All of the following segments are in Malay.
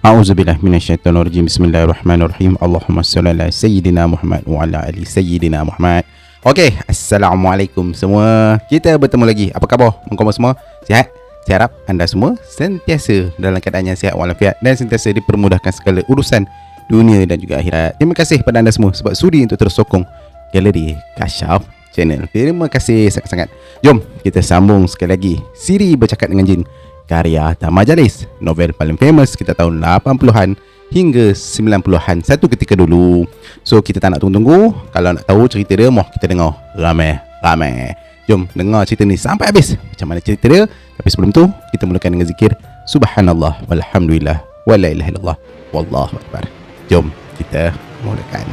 A'udzubillahi minasyaitonirrajim. Bismillahirrahmanirrahim. Allahumma shalli ala sayyidina Muhammad wa ala ali sayyidina Muhammad. Okey, assalamualaikum semua. Kita bertemu lagi. Apa khabar? Mengkau semua sihat? Saya harap anda semua sentiasa dalam keadaan yang sihat walafiat dan sentiasa dipermudahkan segala urusan dunia dan juga akhirat. Terima kasih kepada anda semua sebab sudi untuk terus sokong Galeri Kasyaf Channel. Terima kasih sangat-sangat. Jom kita sambung sekali lagi siri Bercakap dengan Jin karya Tamajalis, novel paling famous kita tahun 80-an hingga 90-an satu ketika dulu. So kita tak nak tunggu-tunggu. Kalau nak tahu cerita dia, mau kita dengar ramai-ramai. Jom dengar cerita ni sampai habis. Macam mana cerita dia? Tapi sebelum tu kita mulakan dengan zikir Subhanallah walhamdulillah wala ilaha illallah wallahu akbar. Jom kita mulakan.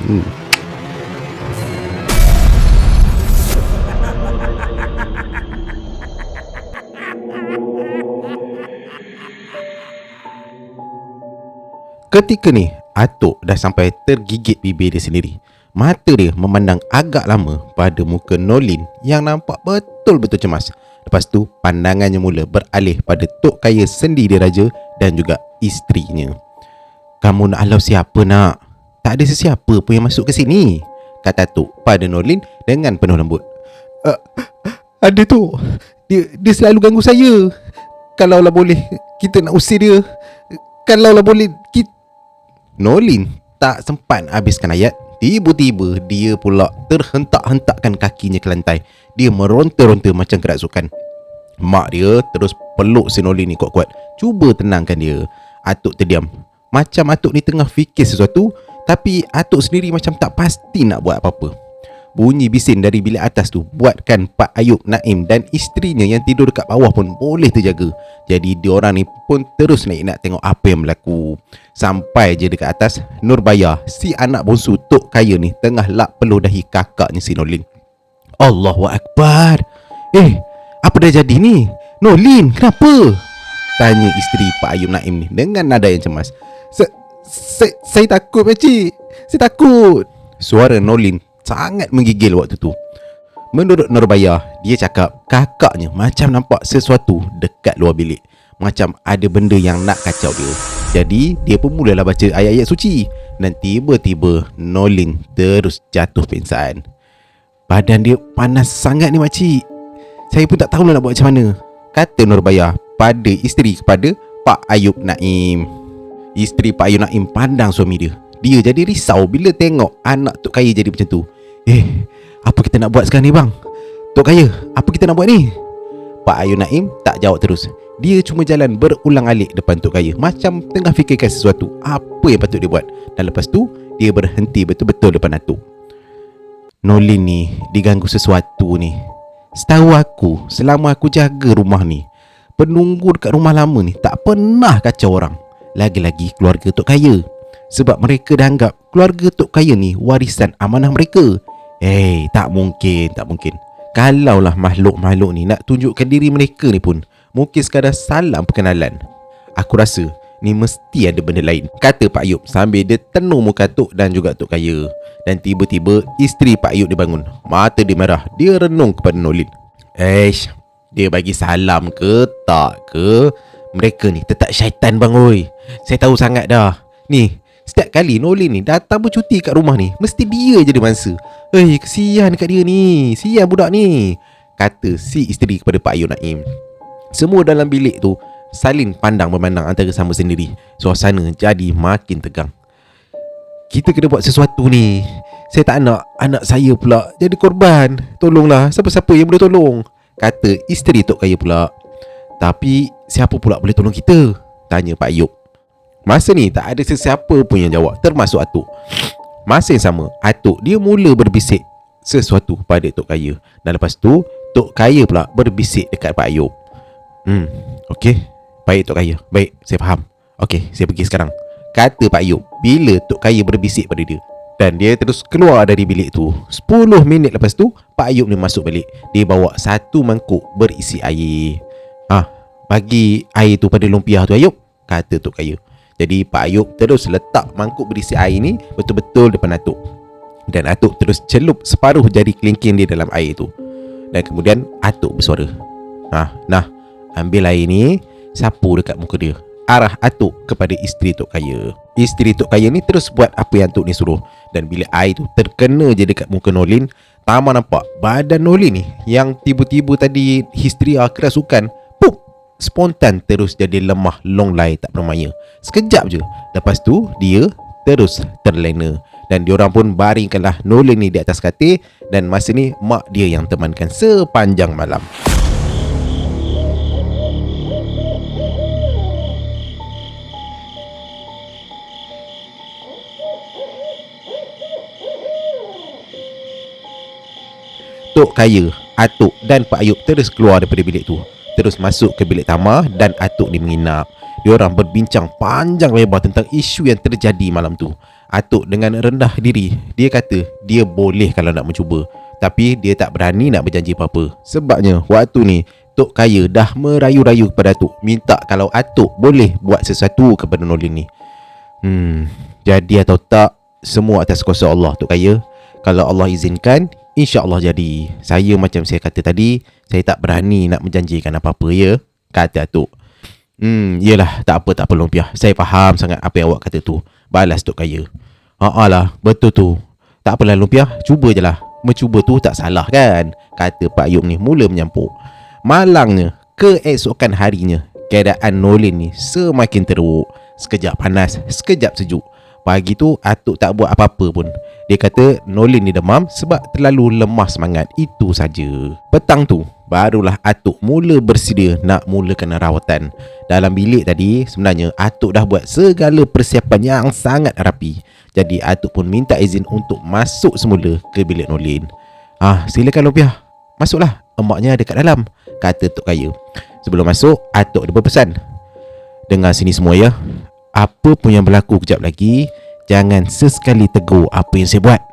Ketika ni, Atuk dah sampai tergigit bibir dia sendiri. Mata dia memandang agak lama pada muka Nolin yang nampak betul-betul cemas. Lepas tu, pandangannya mula beralih pada Tok Kaya Sendi Diraja dan juga isterinya. "Kamu nak halau siapa nak? Tak ada sesiapa pun yang masuk ke sini," kata Atuk pada Nolin dengan penuh lembut. Ada tu. Dia selalu ganggu saya. Kalaulah boleh, kita nak usir dia. Kalaulah boleh, kita... Nolin tak sempat habiskan ayat. Tiba-tiba dia pula terhentak-hentakkan kakinya ke lantai. Dia meronta-ronta macam kerasukan. Mak dia terus peluk si Nolin ni kuat-kuat, cuba tenangkan dia. Atuk terdiam. Macam Atuk ni tengah fikir sesuatu, tapi Atuk sendiri macam tak pasti nak buat apa-apa. Bunyi bising dari bilik atas tu buatkan Pak Ayub, Naim dan isterinya yang tidur dekat bawah pun boleh terjaga. Jadi diorang ni pun terus naik nak tengok apa yang berlaku. Sampai je dekat atas, Nurbaya, si anak bongsu Tok Kaya ni, tengah lap peluh dahi kakaknya si Nolin. Allahu Akbar. Apa dah jadi ni? Nolin, kenapa? Tanya isteri Pak Ayub Naim ni dengan nada yang cemas. Saya takut, pakcik. Saya takut. Suara Nolin sangat menggigil waktu tu. Menurut Nurbaya, dia cakap kakaknya macam nampak sesuatu dekat luar bilik. Macam ada benda yang nak kacau dia. Jadi dia pun mulalah baca ayat-ayat suci. Dan tiba-tiba Nolin terus jatuh pingsan. Badan dia panas sangat ni makcik. Saya pun tak tahulah nak buat macam mana, kata Nurbaya pada isteri kepada Pak Ayub Naim. Isteri Pak Ayub Naim pandang suami dia. Dia jadi risau bila tengok anak Tok Kaya jadi macam tu. Apa kita nak buat sekarang ni bang? Tok Kaya, apa kita nak buat ni? Pak Ayub Naim tak jawab terus. Dia cuma jalan berulang-alik depan Tok Kaya, macam tengah fikirkan sesuatu, apa yang patut dia buat. Dan lepas tu, dia berhenti betul-betul depan Atuk. Nolin ni diganggu sesuatu ni. Setahu aku, selama aku jaga rumah ni, penunggu dekat rumah lama ni tak pernah kacau orang. Lagi-lagi keluarga Tok Kaya. Sebab mereka dah anggap keluarga Tok Kaya ni warisan amanah mereka. Tak mungkin. Kalaulah makhluk-makhluk ni nak tunjukkan diri mereka ni pun, mungkin sekadar salam perkenalan. Aku rasa ni mesti ada benda lain, kata Pak Ayub sambil dia tenung muka Tok dan juga Tok Kaya. Dan tiba-tiba isteri Pak Ayub dia bangun. Mata dia merah. Dia renung kepada Nolin. Dia bagi salam ke tak ke? Mereka ni tetap syaitan bang oi. Saya tahu sangat dah. Ni, setiap kali Nolin ni datang bercuti kat rumah ni, mesti dia je dia mangsa. Kesian kat dia ni. Sian budak ni, kata si isteri kepada Pak Ayub Naim. Semua dalam bilik tu saling pandang memandang antara sama sendiri. Suasana jadi makin tegang. Kita kena buat sesuatu ni. Saya tak nak anak saya pula jadi korban. Tolonglah, siapa-siapa yang boleh tolong, kata isteri Tok Kaya pula. Tapi siapa pula boleh tolong kita? Tanya Pak Ayub. Masa ni tak ada sesiapa pun yang jawab, termasuk Atuk. Masa yang sama, Atuk dia mula berbisik sesuatu pada Tok Kaya. Dan lepas tu Tok Kaya pula berbisik dekat Pak Ayub. Okey, baik Tok Kaya, baik, saya faham. Okey, saya pergi sekarang, kata Pak Ayub bila Tok Kaya berbisik pada dia. Dan dia terus keluar dari bilik tu. 10 minit lepas tu, Pak Ayub ni masuk balik. Dia bawa satu mangkuk berisi air. Bagi air tu pada lumpiah tu Ayub, kata Tok Kaya. Jadi Pak Ayub terus letak mangkuk berisi air ni betul-betul depan Atuk. Dan Atuk terus celup separuh jari kelingking dia dalam air tu. Dan kemudian Atuk bersuara, Nah, ambil air ni, sapu dekat muka dia. arah Atuk kepada isteri Tok Kaya. Isteri Tok Kaya ni terus buat apa yang Atuk ni suruh. Dan bila air tu terkena je dekat muka Nolin, Tama nampak badan Nolin ni yang tiba-tiba tadi histeria kerasukan, pup, spontan terus jadi lemah longlai tak bermaya. Sekejap je. Lepas tu dia terus terlena. Dan diorang pun baringkanlah Nolin ni di atas katil. Dan masa ni mak dia yang temankan sepanjang malam. Tok Kaya, Atuk dan Pak Ayub terus keluar daripada bilik tu, terus masuk ke bilik Tama dan Atuk ni menginap. Diorang berbincang panjang lebar tentang isu yang terjadi malam tu. Atuk dengan rendah diri, dia kata dia boleh kalau nak mencuba, tapi dia tak berani nak berjanji apa-apa. Sebabnya waktu ni Tok Kaya dah merayu-rayu kepada Atuk, minta kalau Atuk boleh buat sesuatu kepada Nolin ni. Jadi atau tak, semua atas kuasa Allah Tok Kaya. Kalau Allah izinkan, InsyaAllah jadi. Saya macam saya kata tadi, saya tak berani nak menjanjikan apa-apa ya, kata Atuk. Yelah, tak apa Lumpiah. Saya faham sangat apa yang awak kata tu, balas Tok Kaya. Lah, betul tu. Tak apalah Lumpiah, cuba je lah. Mencuba tu tak salah kan, kata Pak Ayub ni mula menyampuk. Malangnya, keesokan harinya, keadaan Nolin ni semakin teruk. Sekejap panas, sekejap sejuk. Pagi tu Atuk tak buat apa-apa pun. Dia kata Nolin ni demam sebab terlalu lemah semangat. Itu saja. Petang tu barulah Atuk mula bersedia nak mulakan rawatan. Dalam bilik tadi sebenarnya Atuk dah buat segala persiapan yang sangat rapi. Jadi Atuk pun minta izin untuk masuk semula ke bilik Nolin. Silakan Lumpiah, masuklah, emaknya dekat dalam, kata Tok Kaya. Sebelum masuk, Atuk dia berpesan, dengar sini semua ya. Apa pun yang berlaku kejap lagi, jangan sesekali tegur apa yang saya buat.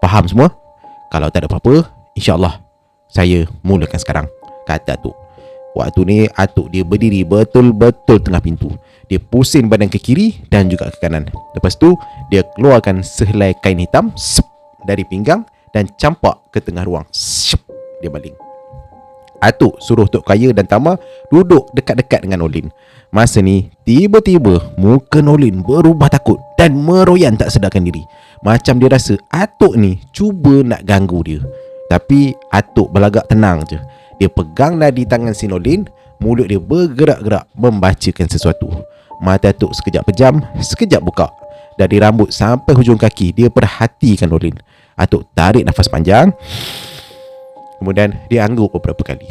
Faham semua? Kalau tak ada apa-apa, InsyaAllah saya mulakan sekarang, kata Atuk. Waktu ni Atuk dia berdiri betul-betul tengah pintu. Dia pusing badan ke kiri dan juga ke kanan. Lepas tu dia keluarkan sehelai kain hitam dari pinggang dan campak ke tengah ruang. Dia baling. Atuk suruh Tok Kaya dan Tama duduk dekat-dekat dengan Nolin. Masa ni tiba-tiba muka Nolin berubah takut dan meroyan tak sedarkan diri. Macam dia rasa Atuk ni cuba nak ganggu dia. Tapi Atuk berlagak tenang je. Dia pegang nadi tangan si Nolin. Mulut dia bergerak-gerak membacakan sesuatu. Mata Atuk sekejap pejam, sekejap buka. Dari rambut sampai hujung kaki dia perhatikan Nolin. Atuk tarik nafas panjang, kemudian dia angguk beberapa kali.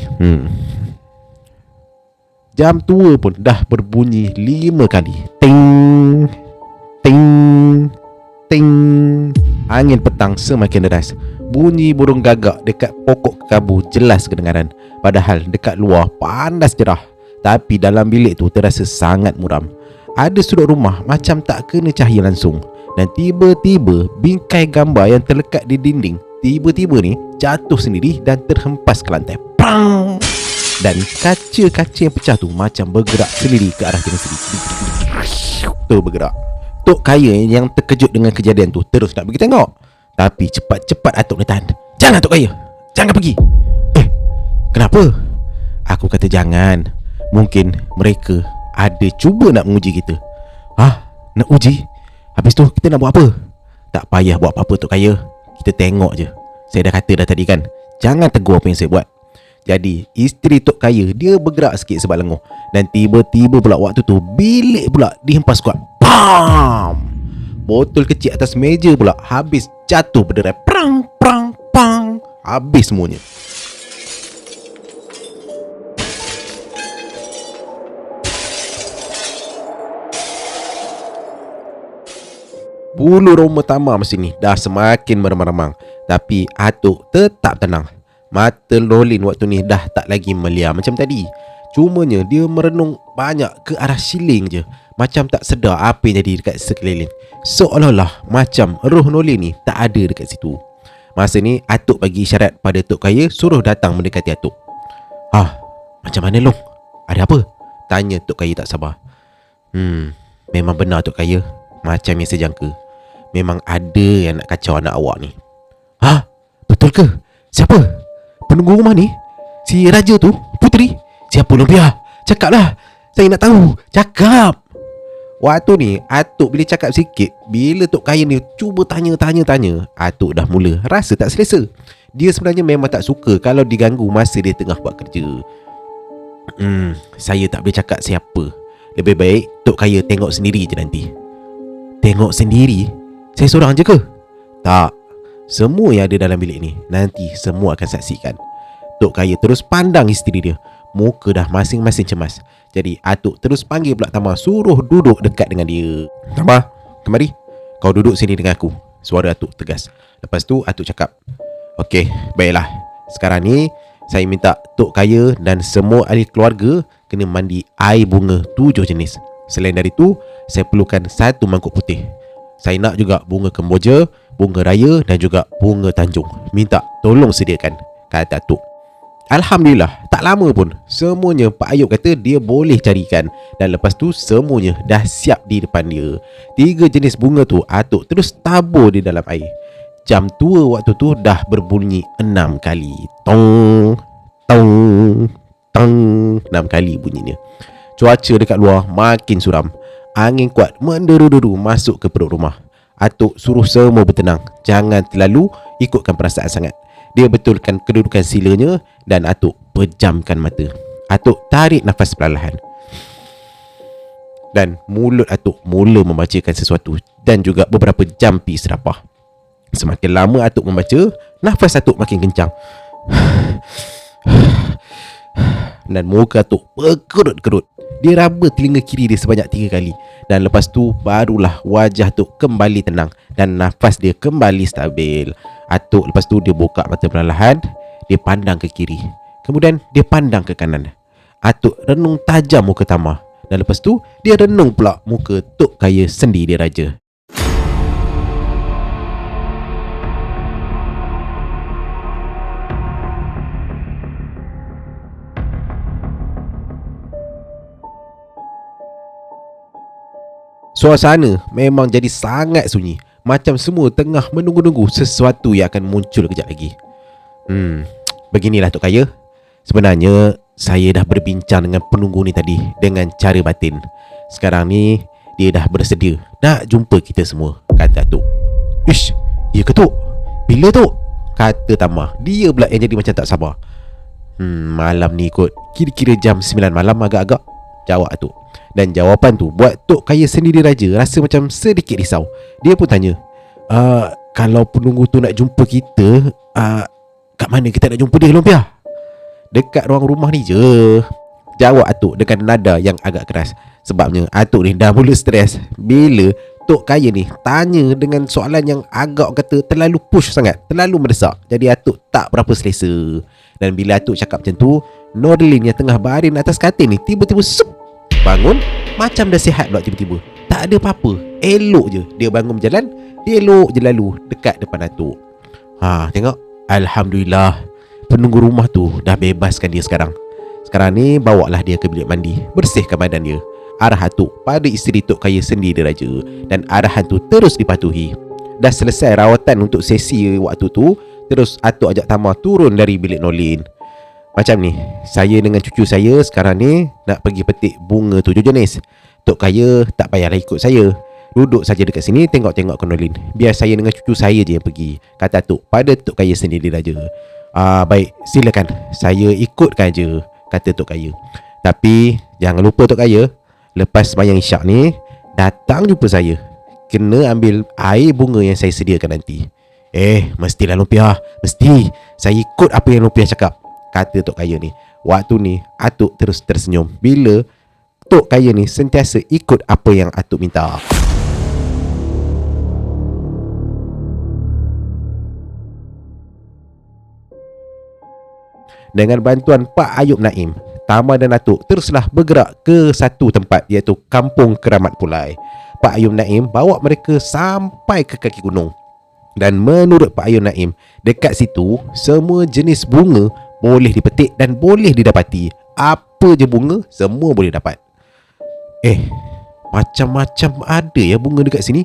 Jam tua pun dah berbunyi 5 kali. Ting, ting, ting. Angin petang semakin deras. Bunyi burung gagak dekat pokok kekabu jelas kedengaran. Padahal dekat luar panas cerah. Tapi dalam bilik tu terasa sangat muram. Ada sudut rumah macam tak kena cahaya langsung. Dan tiba-tiba bingkai gambar yang terlekat di dinding tiba-tiba ni jatuh sendiri dan terhempas ke lantai. Pang! Dan kaca-kaca yang pecah tu macam bergerak sendiri ke arah tiang sendiri. Terus bergerak. Tok Kaya yang terkejut dengan kejadian tu terus nak pergi tengok. Tapi cepat-cepat Atuk dia tahan. Jangan Tok Kaya, jangan pergi. Kenapa? Aku kata jangan. Mungkin mereka ada cuba nak menguji kita. Nak uji? Habis tu kita nak buat apa? Tak payah buat apa-apa Tok Kaya. Kita tengok je. Saya dah kata dah tadi kan, jangan tegur apa yang saya buat. Jadi isteri Tok Kaya dia bergerak sikit sebab lenguh. Dan tiba-tiba pula waktu tu bilik pula dihempas kuat. Bam! Botol kecil atas meja pula habis jatuh berderai. Prang, prang, pang. Habis semuanya. Bulu roma Tama masa ni dah semakin meremang-remang. Tapi Atuk tetap tenang. Mata Nolin waktu ni dah tak lagi meliar macam tadi. Cumanya dia merenung banyak ke arah siling je. Macam tak sedar apa yang jadi dekat sekeliling. Seolah-olah macam roh Nolin ni tak ada dekat situ. Masa ni Atuk bagi isyarat pada Tok Kaya suruh datang mendekati Atuk. Macam mana Long? Ada apa? Tanya Tok Kaya tak sabar. Memang benar Tok Kaya. Macam yang saya jangka. Memang ada yang nak kacau anak awak ni. Betul ke? Siapa? Penunggu rumah ni? Si Raja tu? Puteri? Siapa Lumpia? Cakaplah. Saya nak tahu. Cakap. Waktu ni Atuk bila cakap sikit, bila Tok Kaya ni cuba tanya, Atuk dah mula rasa tak selesa. Dia sebenarnya memang tak suka kalau diganggu masa dia tengah buat kerja. Saya tak boleh cakap siapa. Lebih baik Tok Kaya tengok sendiri je nanti. Tengok sendiri? Saya seorang je ke? Tak. Semua yang ada dalam bilik ni nanti semua akan saksikan. Tok Kaya terus pandang isteri dia. Muka dah masing-masing cemas. Jadi Atuk terus panggil pula Tama, suruh duduk dekat dengan dia. Tama, kemari. Kau duduk sini dengan aku. Suara Atuk tegas. Lepas tu Atuk cakap, okey, baiklah. Sekarang ni saya minta Tok Kaya dan semua ahli keluarga kena mandi air bunga 7 jenis. Selain dari tu, saya perlukan 1 mangkuk putih. Saya nak juga bunga kemboja, bunga raya dan juga bunga tanjung. Minta tolong sediakan, kata Atuk. Alhamdulillah, tak lama pun semuanya Pak Ayub kata dia boleh carikan. Dan lepas tu semuanya dah siap di depan dia. 3 jenis bunga tu Atuk terus tabur di dalam air. Jam tua waktu tu dah berbunyi 6 kali. Tong, tong, tong. 6 kali bunyinya. Cuaca dekat luar makin suram. Angin kuat menderu-deru masuk ke perut rumah. Atuk suruh semua bertenang. Jangan terlalu ikutkan perasaan sangat. Dia betulkan kedudukan silanya dan Atuk pejamkan mata. Atuk tarik nafas perlahan. Dan mulut Atuk mula membacakan sesuatu dan juga beberapa jampi serapah. Semakin lama Atuk membaca, nafas Atuk makin kencang. Dan muka Atuk berkerut-kerut. Dia raba telinga kiri dia sebanyak 3 kali. Dan lepas tu barulah wajah Atuk kembali tenang dan nafas dia kembali stabil. Atuk lepas tu dia buka mata perlahan. Dia pandang ke kiri, kemudian dia pandang ke kanan. Atuk renung tajam muka Tama. Dan lepas tu dia renung pula muka Tok Kaya sendi dia raja. Suasana memang jadi sangat sunyi. Macam semua tengah menunggu-nunggu sesuatu yang akan muncul kejap lagi. Beginilah Tok Kaya. Sebenarnya saya dah berbincang dengan penunggu ni tadi dengan cara batin. Sekarang ni dia dah bersedia nak jumpa kita semua, kata Tok. Ish, ya ke Tok? Bila Tok? Kata Tama. Dia pula yang jadi macam tak sabar. Malam ni kot. Kira-kira jam 9 malam agak-agak, jawab Tok. Dan jawapan tu buat Tok Kaya sendiri raja rasa macam sedikit risau. Dia pun tanya, kalau penunggu tu nak jumpa kita, kat mana kita nak jumpa dia, Lumpia? Dekat ruang rumah ni je, jawab Atuk dengan nada yang agak keras. Sebabnya Atuk ni dah mula stres bila Tok Kaya ni tanya dengan soalan yang agak kata terlalu push sangat, terlalu mendesak. Jadi Atuk tak berapa selesa. Dan bila Atuk cakap macam tu, Nordlin yang tengah baring atas katil ni tiba-tiba bangun macam dah sihat pula tiba-tiba. Tak ada apa-apa, elok je dia bangun berjalan. Dia elok je lalu dekat depan Atuk. Tengok, alhamdulillah, penunggu rumah tu dah bebaskan dia sekarang. Sekarang ni bawalah dia ke bilik mandi, bersihkan badan dia. Arahan Atuk pada isteri Tok Kaya sendiri raja. Dan arahan tu terus dipatuhi. Dah selesai rawatan untuk sesi waktu tu, terus Atuk ajak Tama turun dari bilik Nolin. Macam ni, saya dengan cucu saya sekarang ni nak pergi petik bunga 7 jenis. Tok Kaya tak payahlah ikut saya. Duduk saja dekat sini tengok-tengok Nolin. Biar saya dengan cucu saya je yang pergi, kata Atuk pada Tok Kaya sendiri raja. Baik, silakan, saya ikutkan je, kata Tok Kaya. Tapi jangan lupa Tok Kaya, lepas sembahyang isyak ni datang jumpa saya. Kena ambil air bunga yang saya sediakan nanti. Mestilah Lumpia, mesti. Saya ikut apa yang Lumpia cakap, kata Tok Kaya ni. Waktu ni Atuk terus tersenyum bila Tok Kaya ni sentiasa ikut apa yang Atuk minta. Dengan bantuan Pak Ayub Naim, Tama dan Atuk teruslah bergerak ke satu tempat, iaitu Kampung Keramat Pulai. Pak Ayub Naim bawa mereka sampai ke kaki gunung. Dan menurut Pak Ayub Naim, dekat situ semua jenis bunga boleh dipetik dan boleh didapati. Apa je bunga, semua boleh dapat. Macam-macam ada ya bunga dekat sini.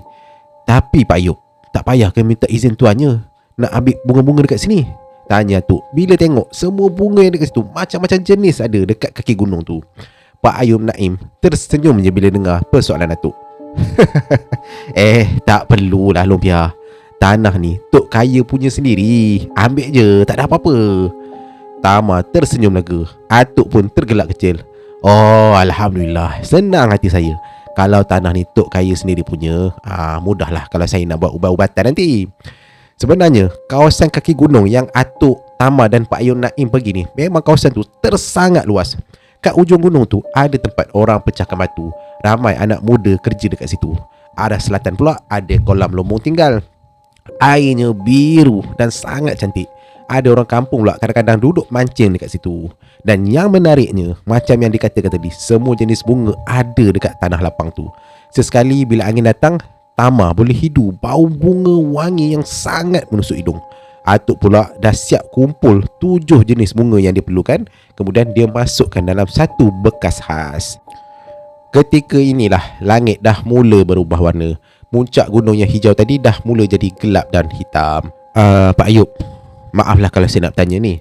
Tapi Pak Ayub, tak payah ke minta izin tuannya nak ambil bunga-bunga dekat sini? Tanya Atuk bila tengok semua bunga yang dekat situ, macam-macam jenis ada dekat kaki gunung tu. Pak Ayub Naim tersenyum je bila dengar persoalan Atuk. Tak perlulah Lumpia. Tanah ni Tok Kaya punya sendiri. Ambil je, tak ada apa-apa. Tama tersenyum lega. Atuk pun tergelak kecil. Oh, Alhamdulillah, senang hati saya. Kalau tanah ni Tok Kaya sendiri punya, mudahlah kalau saya nak buat ubat-ubatan nanti. Sebenarnya kawasan kaki gunung yang Atuk, Tama dan Pak Ayub Naim pergi ni, memang kawasan tu tersangat luas. Kat ujung gunung tu ada tempat orang pecahkan batu. Ramai anak muda kerja dekat situ. Arah selatan pula ada kolam lombong tinggal. Airnya biru dan sangat cantik. Ada orang kampung pula kadang-kadang duduk mancing dekat situ. Dan yang menariknya, macam yang dikatakan tadi, semua jenis bunga ada dekat tanah lapang tu. Sesekali bila angin datang, Tama boleh hidu bau bunga wangi yang sangat menusuk hidung. Atuk pula dah siap kumpul 7 jenis bunga yang diperlukan. Kemudian dia masukkan dalam satu bekas khas. Ketika inilah langit dah mula berubah warna. Puncak gunung yang hijau tadi dah mula jadi gelap dan hitam. Pak Ayub, maaflah kalau saya nak tanya ni.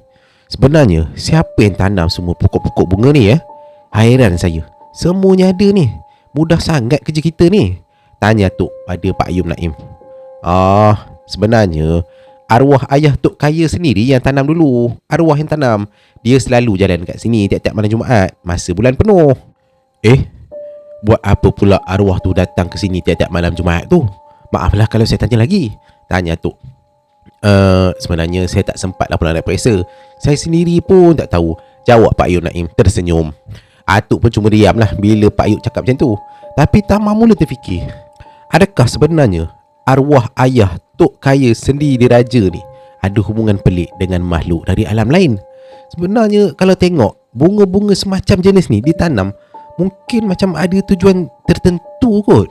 Sebenarnya siapa yang tanam semua pokok-pokok bunga ni ya? Hairan saya. Semuanya ada ni. Mudah sangat kerja kita ni. Tanya Tok pada Pak Ayub Naim. Sebenarnya arwah ayah Tok Kaya sendiri yang tanam dulu. Arwah yang tanam. Dia selalu jalan kat sini tiap-tiap malam Jumaat masa bulan penuh. Buat apa pula arwah tu datang ke sini tiap-tiap malam Jumaat tu? Maaflah kalau saya tanya lagi. Tanya Tok. Sebenarnya saya tak sempat lah pula nak periksa. Saya sendiri pun tak tahu. Jawab Pak Ayub Naim tersenyum. Atuk pun cuma diam lah bila Pak Ayub cakap macam tu. Tapi Tama mula terfikir, adakah sebenarnya arwah ayah Tok Kaya Sendi Diraja ni ada hubungan pelik dengan makhluk dari alam lain? Sebenarnya kalau tengok bunga-bunga semacam jenis ni ditanam, mungkin macam ada tujuan tertentu kot.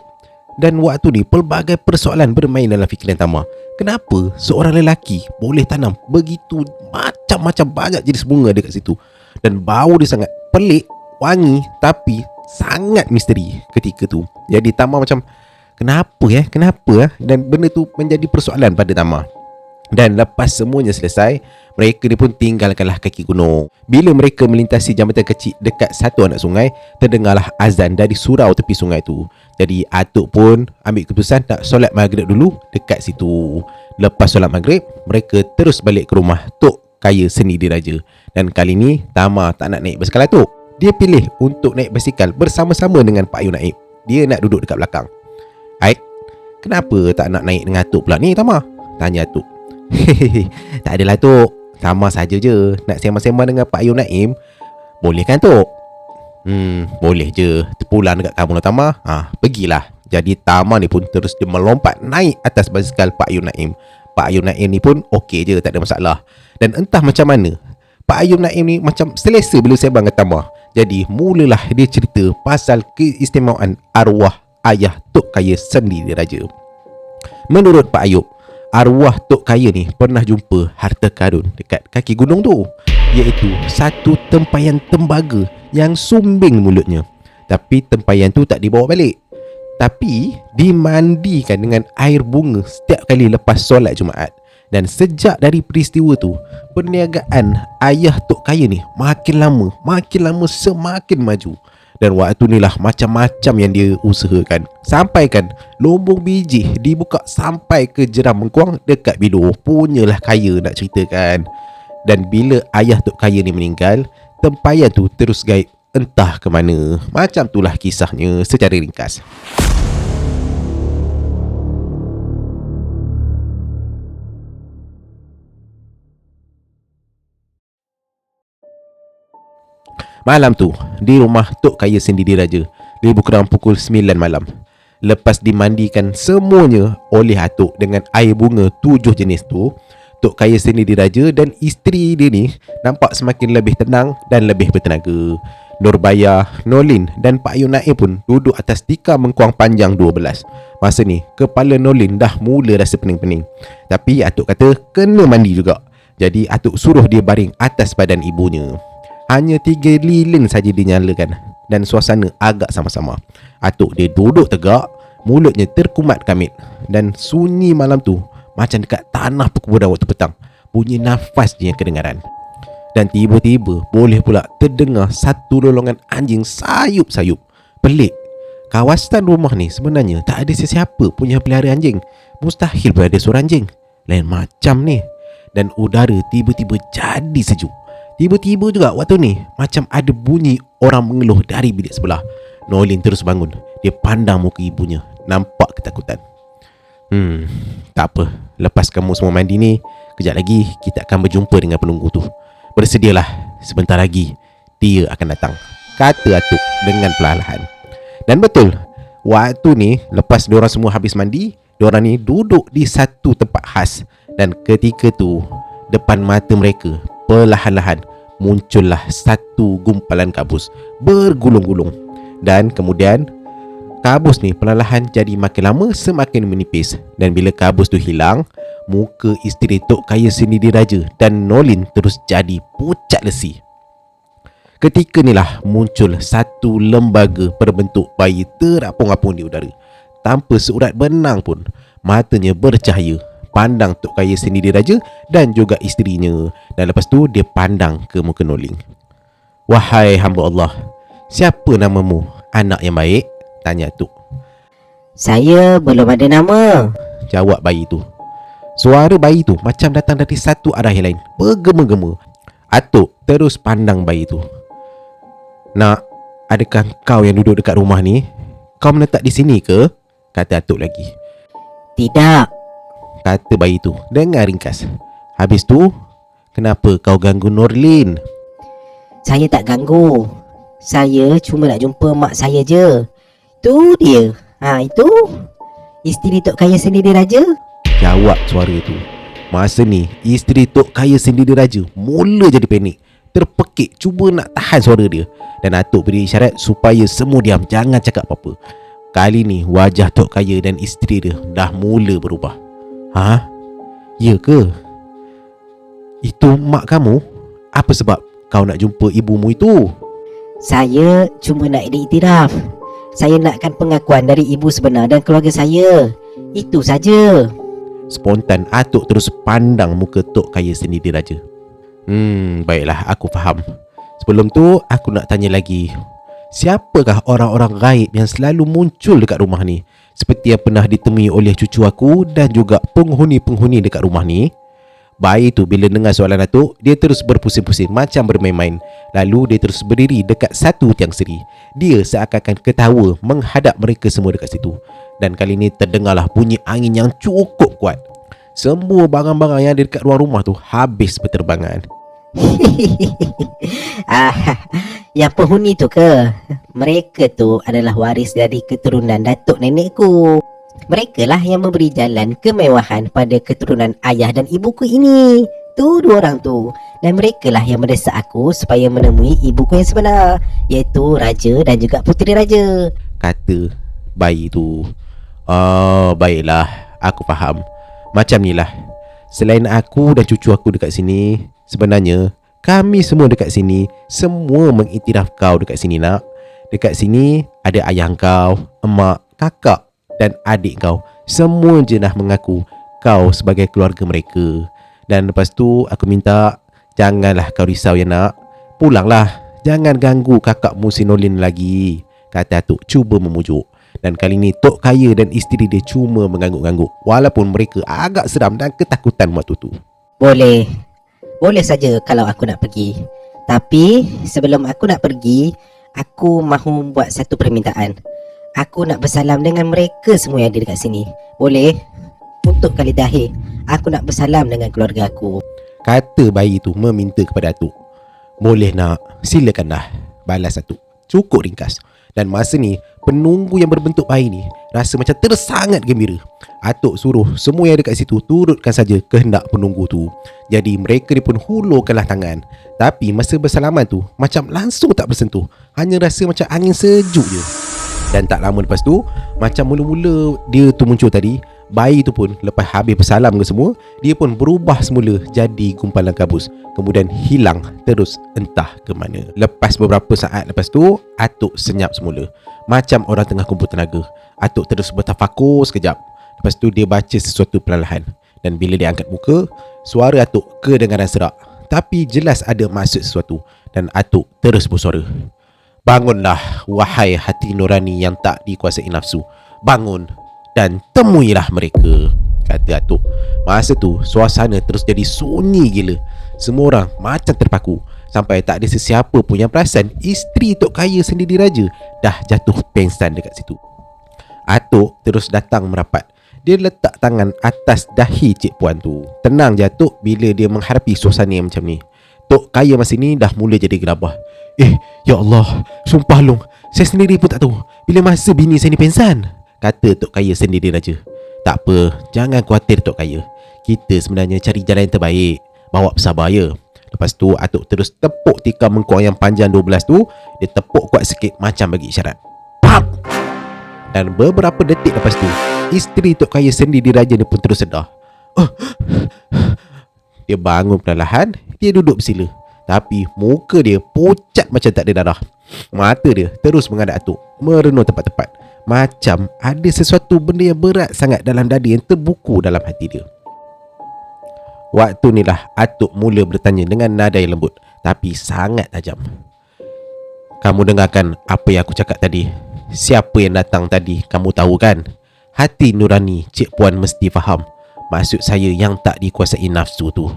Dan waktu ni pelbagai persoalan bermain dalam fikiran Tama. Kenapa seorang lelaki boleh tanam begitu macam-macam banyak jenis bunga dekat situ? Dan bau dia sangat pelik, wangi, tapi sangat misteri ketika tu. Jadi Tama macam, Kenapa? Dan benda tu menjadi persoalan pada Tama. Dan lepas semuanya selesai, mereka ni pun tinggalkanlah kaki gunung. Bila mereka melintasi jambatan kecil dekat satu anak sungai, terdengarlah azan dari surau tepi sungai tu. Jadi Atuk pun ambil keputusan nak solat maghrib dulu dekat situ. Lepas solat maghrib, mereka terus balik ke rumah Tok Kaya Sendi Diraja. Dan kali ni Tama tak nak naik basikal Atuk. Dia pilih untuk naik basikal bersama-sama dengan Pak Ayub Naim. Dia nak duduk dekat belakang. Kenapa tak nak naik dengan Atuk pula ni Tama? Tanya Atuk. Tak adalah Tok, Tama saja je nak sembang-sembang dengan Pak Ayub Naim. Boleh kan Tok? Boleh je. Terpulang dekat kamu lah Tama. Pergilah. Jadi Tama ni pun terus dia melompat naik atas basikal Pak Ayub Naim. Pak Ayub Naim ni pun okey je, tak ada masalah. Dan entah macam mana, Pak Ayub Naim ni macam selesa bila sembang dengan Tama. Jadi mulalah dia cerita pasal keistimewaan arwah ayah Tok Kaya Sendi Diraja. Menurut Pak Ayub, arwah Tok Kaya ni pernah jumpa harta karun dekat kaki gunung tu, iaitu satu tempayan tembaga yang sumbing mulutnya. Tapi tempayan tu tak dibawa balik, tapi dimandikan dengan air bunga setiap kali lepas solat Jumaat. Dan sejak dari peristiwa tu, perniagaan ayah Tok Kaya ni makin lama semakin maju. Dan waktu ni lah macam-macam yang dia usahakan. Sampaikan lombong biji dibuka sampai ke Jeram Mengkuang dekat Bido. Punyalah kaya nak ceritakan. Dan bila ayah Tok Kaya ni meninggal, tempayan tu terus gaib entah ke mana. Macam itulah kisahnya secara ringkas. Malam tu, di rumah Tok Kaya Sendi Diraja, lebih kurang pukul 9 malam. Lepas dimandikan semuanya oleh Atuk dengan air bunga 7 jenis tu, Tok Kaya Sendi Diraja dan isteri dia ni nampak semakin lebih tenang dan lebih bertenaga. Nurbaya, Nolin dan Pak Ayub Naim pun duduk atas tikar mengkuang panjang 12. Masa ni, kepala Nolin dah mula rasa pening-pening. Tapi Atuk kata kena mandi juga. Jadi Atuk suruh dia baring atas badan ibunya. Hanya 3 lilin saja dinyalakan dan suasana agak sama-sama. Atuk dia duduk tegak, mulutnya terkumat kamit. Dan sunyi malam tu macam dekat tanah perkuburan waktu petang. Bunyi nafas je yang kedengaran. Dan tiba-tiba boleh pula terdengar satu lolongan anjing sayup-sayup. Pelik, kawasan rumah ni sebenarnya tak ada sesiapa punya pelihara anjing. Mustahil pun ada seorang anjing. Lain macam ni. Dan udara tiba-tiba jadi sejuk. Tiba-tiba juga waktu ni macam ada bunyi orang mengeluh dari bilik sebelah. Nolin terus bangun. Dia pandang muka ibunya, nampak ketakutan. Tak apa, lepas kamu semua mandi ni, kejap lagi kita akan berjumpa dengan penunggu tu. Bersedialah, sebentar lagi dia akan datang, kata Atuk dengan perlahan. Dan betul, waktu ni lepas diorang semua habis mandi, diorang ni duduk di satu tempat khas. Dan ketika tu, depan mata mereka perlahan-lahan muncullah satu gumpalan kabus bergulung-gulung. Dan kemudian kabus ni perlahan-lahan jadi makin lama semakin menipis. Dan bila kabus tu hilang, muka isteri Tok Kaya Sendiri Raja dan Nolin terus jadi pucat lesi. Ketika inilah muncul satu lembaga berbentuk bayi terapung-apung di udara. Tanpa seurat benang pun, matanya bercahaya pandang Tok Kaya Sendiri Raja dan juga isterinya. Dan lepas tu dia pandang ke muka Nolin. Wahai hamba Allah, siapa namamu, anak yang baik? Tanya Atuk. Saya belum ada nama, jawab bayi tu. Suara bayi tu macam datang dari satu arah yang lain, bergema-gema. Atuk terus pandang bayi tu. Nak, adakah kau yang duduk dekat rumah ni? Kau menetap di sini ke? Kata Atuk lagi. Tidak, kata bayi tu dengan ringkas. Habis tu, kenapa kau ganggu Nolin? saya tak ganggu. Saya cuma nak jumpa mak saya je. Tu dia. Itu isteri Tok Kaya Sendiri Raja. Jawab suara tu. Masa ni isteri Tok Kaya Sendiri Raja mula jadi panik, terpekik cuba nak tahan suara dia. Dan Atuk beri isyarat supaya semua diam, jangan cakap apa-apa. Kali ni wajah Tok Kaya dan isteri dia dah mula berubah. Ya ke? Itu mak kamu? Apa sebab kau nak jumpa ibumu itu? Saya cuma nak diiktiraf. Saya nakkan pengakuan dari ibu sebenar dan keluarga saya. Itu saja. Spontan Atuk terus pandang muka Tok Kaya Sendiri Raja. Baiklah, aku faham. Sebelum tu aku nak tanya lagi. Siapakah orang-orang gaib yang selalu muncul dekat rumah ni? Seperti yang pernah ditemui oleh cucu aku dan juga penghuni-penghuni dekat rumah ni. Bayi tu bila dengar soalan Atuk, dia terus berpusing-pusing macam bermain-main. Lalu dia terus berdiri dekat satu tiang seri. Dia seakan-akan ketawa menghadap mereka semua dekat situ. Dan kali ni terdengarlah bunyi angin yang cukup kuat. Semua barang-barang yang ada dekat luar rumah tu habis berterbangan. Yang penghuni tu ke? Mereka tu adalah waris dari keturunan datuk nenekku. Mereka lah yang memberi jalan kemewahan pada keturunan ayah dan ibuku ini. Tu dua orang tu. Dan mereka lah yang mendesak aku supaya menemui ibuku yang sebenar, iaitu Raja dan juga Puteri Raja, kata bayi tu. Baiklah, aku faham. Macam ni lah, selain aku dan cucu aku dekat sini, sebenarnya kami semua dekat sini semua mengiktiraf kau dekat sini, nak. Dekat sini ada ayah kau, emak, kakak dan adik kau. Semua je dah mengaku kau sebagai keluarga mereka. Dan lepas tu aku minta janganlah kau risau ya nak. Pulanglah, jangan ganggu kakakmu si Nolin lagi, kata Atuk cuba memujuk. Dan kali ni Tok Kaya dan isteri dia cuma mengangguk-angguk, walaupun mereka agak seram dan ketakutan waktu tu. Boleh saja kalau aku nak pergi. Tapi sebelum aku nak pergi, aku mahu buat satu permintaan. Aku nak bersalam dengan mereka semua yang ada dekat sini. Boleh? Untuk kali terakhir, aku nak bersalam dengan keluarga aku, kata bayi tu meminta kepada Atuk. Boleh nak, silakanlah, balas Atuk cukup ringkas. Dan masa ni penunggu yang berbentuk bayi ni rasa macam tersangat gembira. Atuk suruh semua yang dekat situ turutkan saja kehendak penunggu tu. Jadi mereka ni pun hulurkanlah tangan. Tapi masa bersalaman tu macam langsung tak bersentuh, hanya rasa macam angin sejuk je. Dan tak lama lepas tu, macam mula-mula dia tu muncul tadi, bayi tu pun lepas habis bersalam ke semua, dia pun berubah semula jadi gumpalan kabus, kemudian hilang terus entah ke mana. Lepas beberapa saat lepas tu, Atuk senyap semula, macam orang tengah kumpul tenaga. Atuk terus bertafakur sekejap. Lepas tu dia baca sesuatu perlahan. Dan bila dia angkat muka, suara Atuk kedengaran serak. tapi jelas ada maksud sesuatu. Dan Atuk terus bersuara, "Bangunlah wahai hati nurani yang tak dikuasai nafsu. Bangun dan temuilah mereka," kata Atuk. Masa tu suasana terus jadi sunyi gila. Semua orang macam terpaku, sampai tak ada sesiapa pun yang perasan isteri Tok Kaya Sendiri Raja dah jatuh pengsan dekat situ. Atuk terus datang merapat. Dia letak tangan atas dahi Cik Puan tu. Tenang je Atuk bila dia menghadapi suasana yang macam ni. Tok Kaya masa ni dah mula jadi gelabah. Ya Allah, sumpah long, saya sendiri pun tak tahu bila masa bini saya ni pengsan," kata Tok Kaya Sendiri Raja. "Tak apa, jangan khawatir Tok Kaya. Kita sebenarnya cari jalan yang terbaik. Bawa bersabar ya." Lepas tu Atuk terus tepuk tikar mengkuang yang panjang 12 tu. Dia tepuk kuat sikit macam bagi isyarat. Pam! Dan beberapa detik lepas tu, isteri Tok Kaya Sendiri Raja ni pun terus sedar. Dia bangun perlahan. Dia duduk bersila, tapi muka dia pucat macam tak ada darah. Mata dia terus menghadap Atuk, merenung tepat-tepat, macam ada sesuatu benda yang berat sangat dalam dada yang terbuku dalam hati dia. Waktu ni lah Atuk mula bertanya dengan nada yang lembut tapi sangat tajam. "Kamu dengarkan apa yang aku cakap tadi? Siapa yang datang tadi kamu tahu kan? Hati nurani Cik Puan mesti faham. Maksud saya yang tak dikuasai nafsu tu."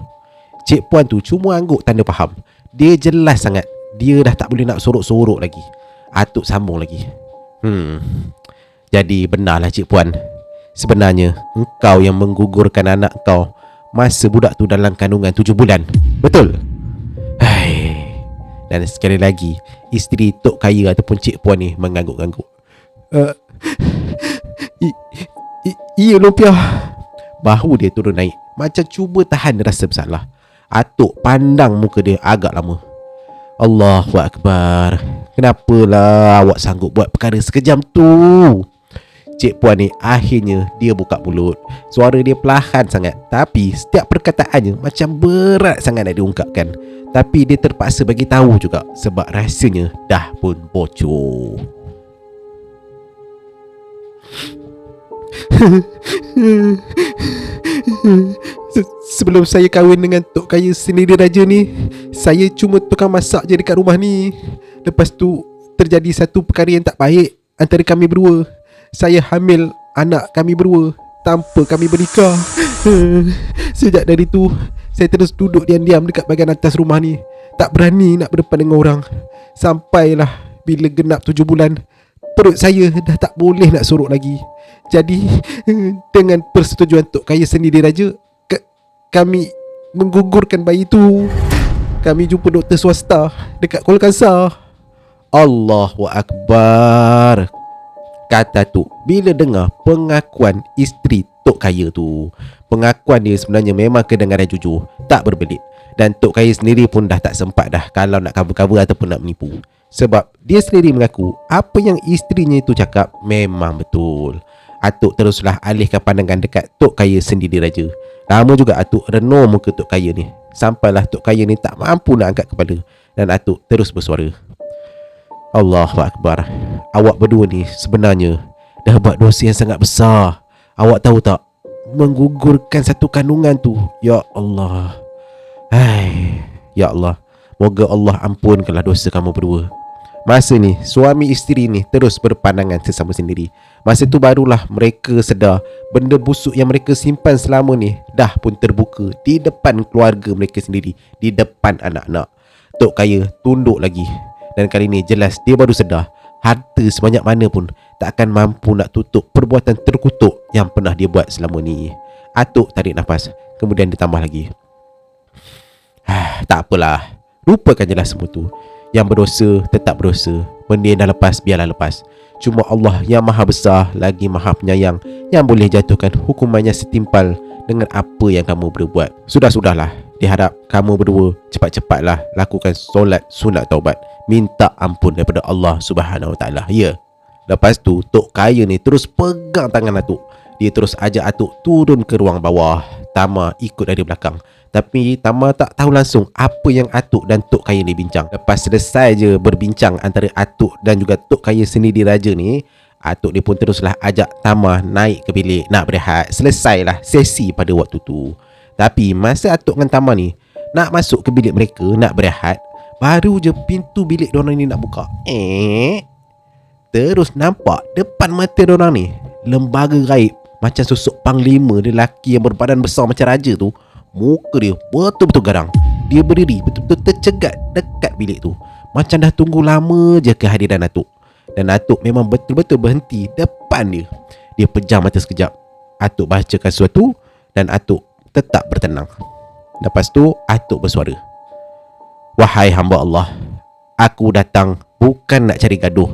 Cik Puan tu cuma angguk tanda faham. Dia jelas sangat dia dah tak boleh nak sorok-sorok lagi. Atuk sambung lagi. "Jadi benarlah Cik Puan. Sebenarnya engkau yang menggugurkan anak kau masa budak tu dalam kandungan 7 bulan. Betul?" Dan sekali lagi isteri Tok Kaya ataupun Cik Puan ni mengangguk-angguk. Iya Lumpia." Bahu dia turun naik, macam cuba tahan rasa bersalah. Atuk pandang muka dia agak lama. "Allahu Akbar. Kenapalah awak sanggup buat perkara sekejam tu?" Cik Puan ni akhirnya dia buka mulut. Suara dia perlahan sangat, tapi setiap perkataannya macam berat sangat nak diungkapkan. Tapi dia terpaksa bagi tahu juga sebab rahsianya dah pun bocor. Sebelum saya kahwin dengan Tok Kaya Sendiri Raja ni, saya cuma tukang masak je dekat rumah ni. Lepas tu terjadi satu perkara yang tak baik antara kami berdua. Saya hamil anak kami berdua tanpa kami bernikah. Sejak dari tu saya terus duduk diam-diam dekat bahagian atas rumah ni, tak berani nak berdepan dengan orang. Sampailah bila genap 7 bulan, perut saya dah tak boleh nak sorok lagi. Jadi dengan persetujuan Tok Kaya Sendiri Raja, kami menggugurkan bayi tu. Kami jumpa doktor swasta dekat Kuala Kangsar. Allahu Akbar, kata tu bila dengar pengakuan isteri Tok Kaya tu. Pengakuan dia sebenarnya memang kedengaran jujur, tak berbelit. Dan Tok Kaya sendiri pun dah tak sempat dah kalau nak cover-cover ataupun nak menipu. Sebab dia sendiri mengaku apa yang isterinya itu cakap memang betul. Atuk teruslah alihkan pandangan dekat Tok Kaya Sendiri Raja. Lama juga Atuk renung muka Tok Kaya ni, sampailah Tok Kaya ni tak mampu nak angkat kepala. Dan Atuk terus bersuara, Allahu Akbar, awak berdua ni sebenarnya dah buat dosa yang sangat besar. Awak tahu tak, menggugurkan satu kandungan tu. Ya Allah, ya Allah, moga Allah ampunkanlah dosa kamu berdua. Masa ni suami isteri ni terus berpandangan sesama sendiri. Masa tu barulah mereka sedar benda busuk yang mereka simpan selama ni dah pun terbuka di depan keluarga mereka sendiri, di depan anak-anak. Tok Kaya tunduk lagi. Dan kali ni jelas dia baru sedar harta sebanyak mana pun tak akan mampu nak tutup perbuatan terkutuk yang pernah dia buat selama ni. Atuk tarik nafas, kemudian dia tambah lagi, tak apalah, lupakan je lah semua tu. Yang berdosa tetap berdosa. Benda yang dah lepas biarlah lepas. Cuma Allah yang maha besar lagi maha penyayang yang boleh jatuhkan hukumannya setimpal dengan apa yang kamu berbuat. Sudah-sudahlah, diharap kamu berdua cepat-cepatlah lakukan solat sunat taubat, minta ampun daripada Allah Subhanahu Wa Taala. Ya. Lepas tu Tok Kaya ni terus pegang tangan Atuk. Dia terus ajak Atuk turun ke ruang bawah. Tama ikut dari belakang. Tapi Tama tak tahu langsung apa yang Atuk dan Tok Kaya ni bincang. Lepas selesai je berbincang antara Atuk dan juga Tok Kaya Sendiri Raja ni, Atuk dia pun teruslah ajak Tama naik ke bilik nak berehat. Selesailah sesi pada waktu tu. Tapi masa Atuk dengan Tama ni nak masuk ke bilik mereka, nak berehat, baru je pintu bilik diorang ni nak buka, terus nampak depan mata diorang ni lembaga gaib macam sosok panglima lelaki yang berbadan besar macam raja tu. Muka dia betul-betul garang. Dia berdiri betul-betul tercegat dekat bilik tu, macam dah tunggu lama je kehadiran Atuk. Dan Atuk memang betul-betul berhenti depan dia. Dia pejam mata sekejap. Atuk bacakan sesuatu dan Atuk tetap bertenang. Lepas tu Atuk bersuara, "Wahai hamba Allah, aku datang bukan nak cari gaduh.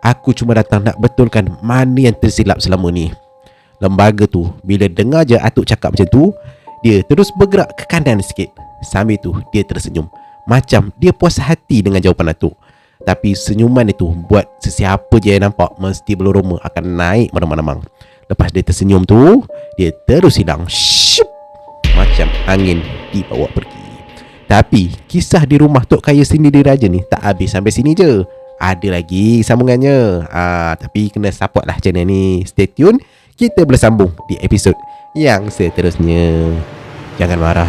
Aku cuma datang nak betulkan mana yang tersilap selama ni." Lembaga tu bila dengar je Atuk cakap macam tu, dia terus bergerak ke kanan sikit. Sambil tu dia tersenyum, macam dia puas hati dengan jawapan Atuk. Tapi senyuman itu buat sesiapa je yang nampak mesti bulu roma akan naik meremang-remang. Lepas dia tersenyum tu, dia terus hilang, Shup! Macam angin dibawa pergi. Tapi kisah di rumah Tok Kaya Sini Diraja ni tak habis sampai sini je. Ada lagi sambungannya. Tapi kena support lah channel ni. Stay tune, kita boleh sambung di episod yang seterusnya. Jangan marah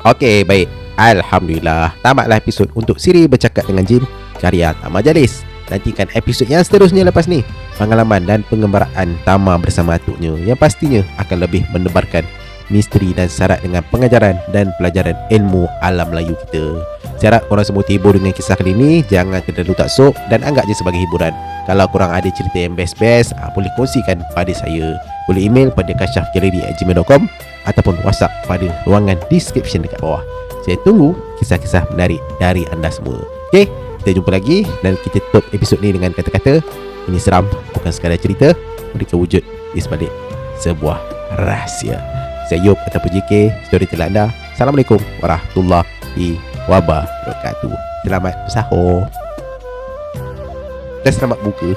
Okey, baik. Alhamdulillah, tamatlah episod untuk siri bercakap dengan jin karya Tama Jalis. Nantikan episod yang seterusnya lepas ni, pengalaman dan pengembaraan Tama bersama atuknya, yang pastinya akan lebih menebarkan misteri dan syarat dengan pengajaran dan pelajaran ilmu alam Melayu kita. Saya harap korang semua terhibur dengan kisah kali ni. Jangan terlalu taksub dan anggap je sebagai hiburan. Kalau korang ada cerita yang best-best, boleh kongsikan pada saya. Boleh email pada kashafgallery@gmail.com ataupun WhatsApp pada ruangan description dekat bawah. Saya tunggu kisah-kisah menarik dari anda semua. Okay, kita jumpa lagi dan kita tutup episod ni dengan kata-kata, ini seram, bukan sekadar cerita, mereka wujud di sebalik sebuah rahsia. Saya Yop ataupun JK, storyteller anda. Assalamualaikum warahmatullahi wabarakatuh. Selamat bersahur dan selamat buka.